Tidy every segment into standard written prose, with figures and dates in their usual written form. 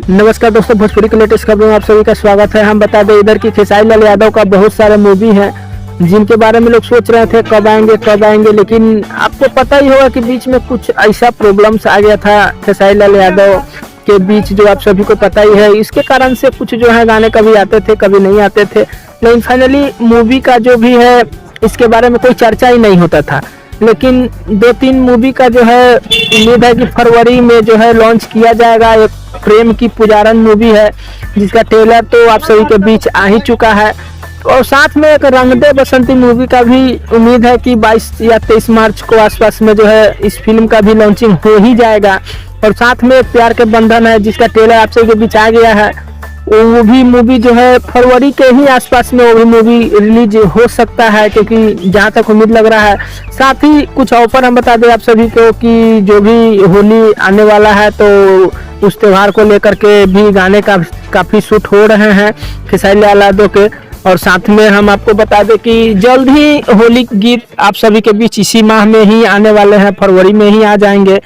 नमस्कार दोस्तों, भोजपुरी के लेटेस्ट खबरों में आप सभी का स्वागत है। हम बता दें इधर की खेसारी लाल यादव का बहुत सारे मूवी हैं जिनके बारे में लोग सोच रहे थे कब आएंगे, लेकिन आपको पता ही होगा कि बीच में कुछ ऐसा प्रॉब्लम्स आ गया था खेसारी लाल यादव के बीच, जो आप सभी को पता ही है। इसके कारण से कुछ जो है गाने कभी आते थे कभी नहीं आते थे, लेकिन फाइनली मूवी का जो भी है इसके बारे में कोई चर्चा ही नहीं होता था। लेकिन 2-3 मूवी का जो है उम्मीद है कि फरवरी में जो है लॉन्च किया जाएगा। एक प्रेम की पुजारन मूवी है जिसका ट्रेलर तो आप सभी के बीच आ ही चुका है, और साथ में एक रंग दे बसंती मूवी का भी उम्मीद है कि 22 या 23 मार्च को आसपास में जो है इस फिल्म का भी लॉन्चिंग हो ही जाएगा। और साथ में एक प्यार के बंधन है जिसका ट्रेलर आप सभी के बीच आ गया है, वो भी मूवी जो है फरवरी के ही आसपास में वो भी मूवी रिलीज हो सकता है, क्योंकि जहाँ तक उम्मीद लग रहा है। साथ ही कुछ ऑफर हम बता दें आप सभी को कि जो भी होली आने वाला है तो उस त्यौहार को लेकर के भी गाने का काफ़ी शूट हो रहे हैं खेसारी लाल यादव के। और साथ में हम आपको बता दें कि जल्द ही होली गीत आप सभी के बीच इसी माह में ही आने वाले हैं, फरवरी में ही आ जाएंगे,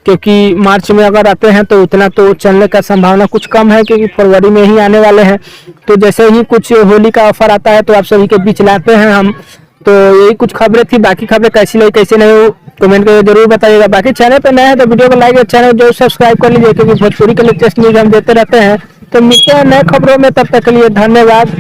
क्योंकि मार्च में अगर आते हैं तो उतना तो चलने का संभावना कुछ कम है, क्योंकि फरवरी में ही आने वाले हैं। तो जैसे ही कुछ होली का ऑफर आता है तो आप सभी के बीच लाते हैं हम। तो यही कुछ खबरें थी, बाकी खबरें कैसी लगी कैसे नहीं कमेंट करके जरूर बताइएगा। बाकी चैनल पे नए हैं तो वीडियो को लाइक और चैनल जरूर सब्सक्राइब कर लीजिए, क्योंकि भोजपुरी के लेटेस्ट न्यूज हम देते रहते हैं। तो मिलते हैं नए खबरों में, तब तक के लिए धन्यवाद।